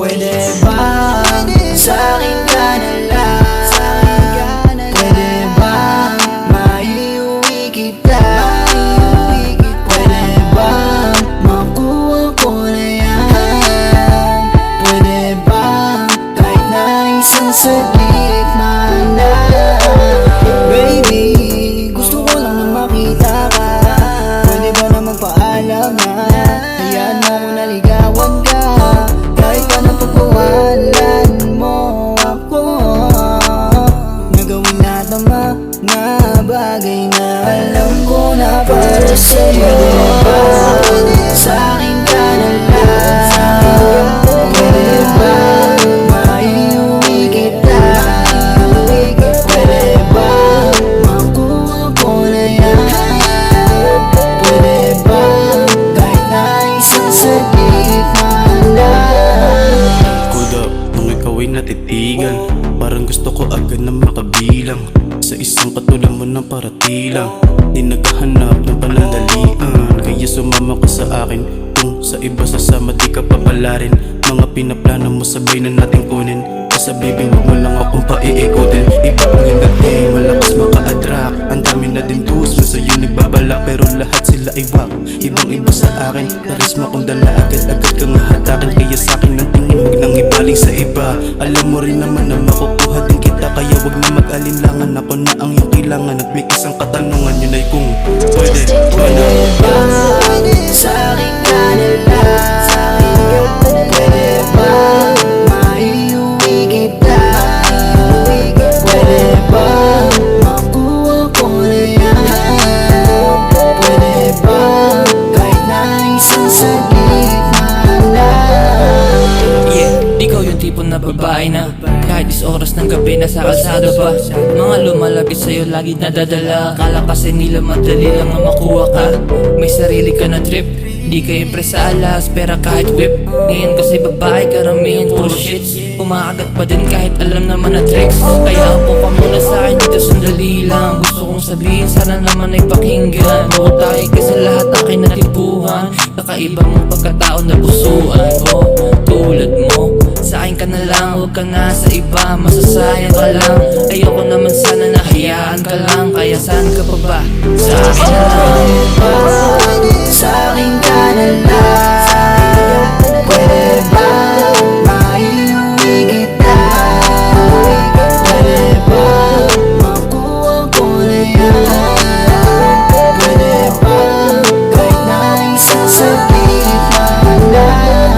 Pwede ba sa'kin ka na lang? Pwede ba maiuwi kita? Pwede ba makuha ko na yan? Pwede ba kahit na isang saglit man lang? Baby, gusto ko lang na makita ka. Pwede ba na magpaalam na? Hayaan mo kung naligawan ka. Kahit anong pagpawalan mo ako, nagawin lahat ng mga bagay na alam ko na para sa'yo. Pwede ba sa'kin ka na lang? Pwede ba maiuwi kita? Pwede ba makuha ko na yan? Pwede ba kahit na isang saglit man lang? Hold up, nung ikaw ay natitigan, parang gusto ko agad na makabilang sa isang katulad mo ng paratilang. Di naghahanap ng panandalian, kaya sumama ka sa akin. Kung sa iba sasama di ka papalarin. Mga pinaplano mo sabay na natin kunin. Sa baby wag mo lang akong paiikutin. Iba ang dating, malakas maka-attract. Ang dami na din dudes mo sa'yo nagbabalak, pero lahat sila ay wak. Ibang iba sa akin, karisma kong dala. Agad-agad kang hahatakin, kaya sa'kin ang tingin wag nang ibaling sa iba. Alam mo rin naman na makukuha din kita, kaya wag na mag-alinlangan. Ako na ang iyong kailangan at may isang katanungan, yun ay kung pwede ba sa'kin ka na lang? Pwede ba maiuwi kita? Pwede ba makuha ko na yan? Pwede ba kahit na isang saglit man lang? Yeah, ikaw yung tipo na babae na kahit oras ng gabi nasa kalsada pa. Mga lumalapit sa'yo lagi nadadala. Akala kasi nila madali lang na makuha ka. May sarili ka na trip, di ka impress sa alas, pera kahit whip. Ngayon kasi babae karamihan puro shits. Umaagat pa din kahit alam naman na tricks. Kaya upo ka muna sa'kin dito sandali lang. Gusto kong sabihin sana naman ay pakinggan. Bukod tayo kasi lahat akin natipuhan. Kakaiba mong pagkatao na pusuan ko. Tulad mo, sa'kin ka na lang, huwag ka na sa iba. Masasayang ka lang, ayoko naman sana nahayaan ka lang. Kaya saan ka pa ba? Sa'kin na lang. Sa'kin ka na lang? Pwede ba maiuwi kita? Pwede ba makuha ko na yan? Pwede ba kahit na isang saglit man lang?